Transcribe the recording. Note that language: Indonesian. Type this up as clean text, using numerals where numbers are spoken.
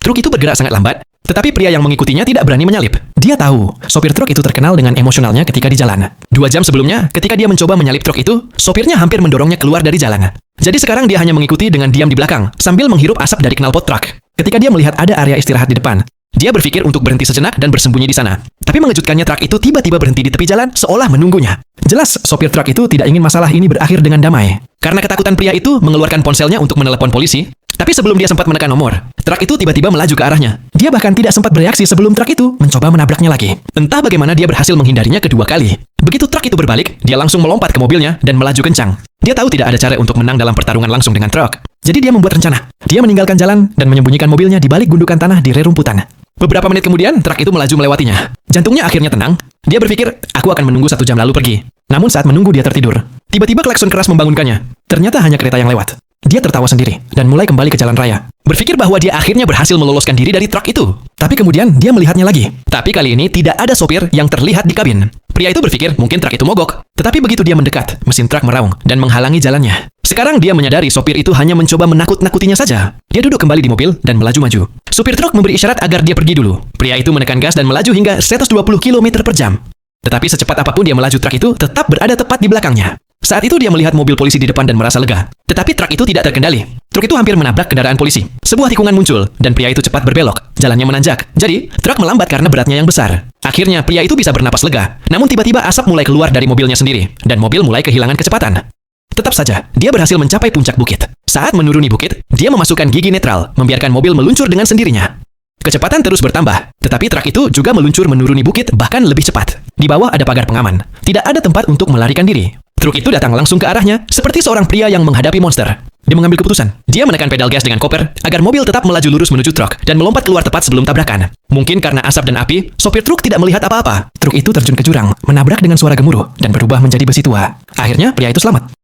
Truk itu bergerak sangat lambat, tetapi pria yang mengikutinya tidak berani menyalip. Dia tahu, sopir truk itu terkenal dengan emosionalnya ketika di jalan. 2 jam sebelumnya, ketika dia mencoba menyalip truk itu, sopirnya hampir mendorongnya keluar dari jalan. Jadi sekarang dia hanya mengikuti dengan diam di belakang, sambil menghirup asap dari knalpot truk. Ketika dia melihat ada area istirahat di depan, dia berpikir untuk berhenti sejenak dan bersembunyi di sana. Tapi mengejutkannya, truk itu tiba-tiba berhenti di tepi jalan seolah menunggunya. Jelas, sopir truk itu tidak ingin masalah ini berakhir dengan damai. Karena ketakutan pria itu mengeluarkan ponselnya untuk menelepon polisi. Tapi sebelum dia sempat menekan nomor, truk itu tiba-tiba melaju ke arahnya. Dia bahkan tidak sempat bereaksi sebelum truk itu mencoba menabraknya lagi. Entah bagaimana dia berhasil menghindarinya kedua kali. Begitu truk itu berbalik, dia langsung melompat ke mobilnya dan melaju kencang. Dia tahu tidak ada cara untuk menang dalam pertarungan langsung dengan truk. Jadi dia membuat rencana. Dia meninggalkan jalan dan menyembunyikan mobilnya di balik gundukan tanah di rerumputan. Beberapa menit kemudian, truk itu melaju melewatinya. Jantungnya akhirnya tenang. Dia berpikir, aku akan menunggu 1 jam lalu pergi. Namun saat menunggu dia tertidur. Tiba-tiba klakson keras membangunkannya. Ternyata hanya kereta yang lewat. Dia tertawa sendiri dan mulai kembali ke jalan raya. Berpikir bahwa dia akhirnya berhasil meloloskan diri dari truk itu. Tapi kemudian dia melihatnya lagi. Tapi kali ini tidak ada sopir yang terlihat di kabin. Pria itu berpikir mungkin truk itu mogok. Tetapi begitu dia mendekat, mesin truk meraung dan menghalangi jalannya. Sekarang dia menyadari sopir itu hanya mencoba menakut-nakutinya saja. Dia duduk kembali di mobil dan melaju-maju. Supir truk memberi isyarat agar dia pergi dulu. Pria itu menekan gas dan melaju hingga 120 km per jam. Tetapi secepat apapun dia melaju, truk itu tetap berada tepat di belakangnya. Saat itu dia melihat mobil polisi di depan dan merasa lega. Tetapi truk itu tidak terkendali. Truk itu hampir menabrak kendaraan polisi. Sebuah tikungan muncul, dan pria itu cepat berbelok. Jalannya menanjak. Jadi, truk melambat karena beratnya yang besar. Akhirnya, pria itu bisa bernapas lega. Namun tiba-tiba asap mulai keluar dari mobilnya sendiri, dan mobil mulai kehilangan kecepatan. Tetap saja, dia berhasil mencapai puncak bukit. Saat menuruni bukit, dia memasukkan gigi netral, membiarkan mobil meluncur dengan sendirinya. Kecepatan terus bertambah, tetapi truk itu juga meluncur menuruni bukit bahkan lebih cepat. Di bawah ada pagar pengaman. Tidak ada tempat untuk melarikan diri. Truk itu datang langsung ke arahnya, seperti seorang pria yang menghadapi monster. Dia mengambil keputusan. Dia menekan pedal gas dengan koper, agar mobil tetap melaju lurus menuju truk, dan melompat keluar tepat sebelum tabrakan. Mungkin karena asap dan api, sopir truk tidak melihat apa-apa. Truk itu terjun ke jurang, menabrak dengan suara gemuruh, dan berubah menjadi besi tua. Akhirnya, pria itu selamat.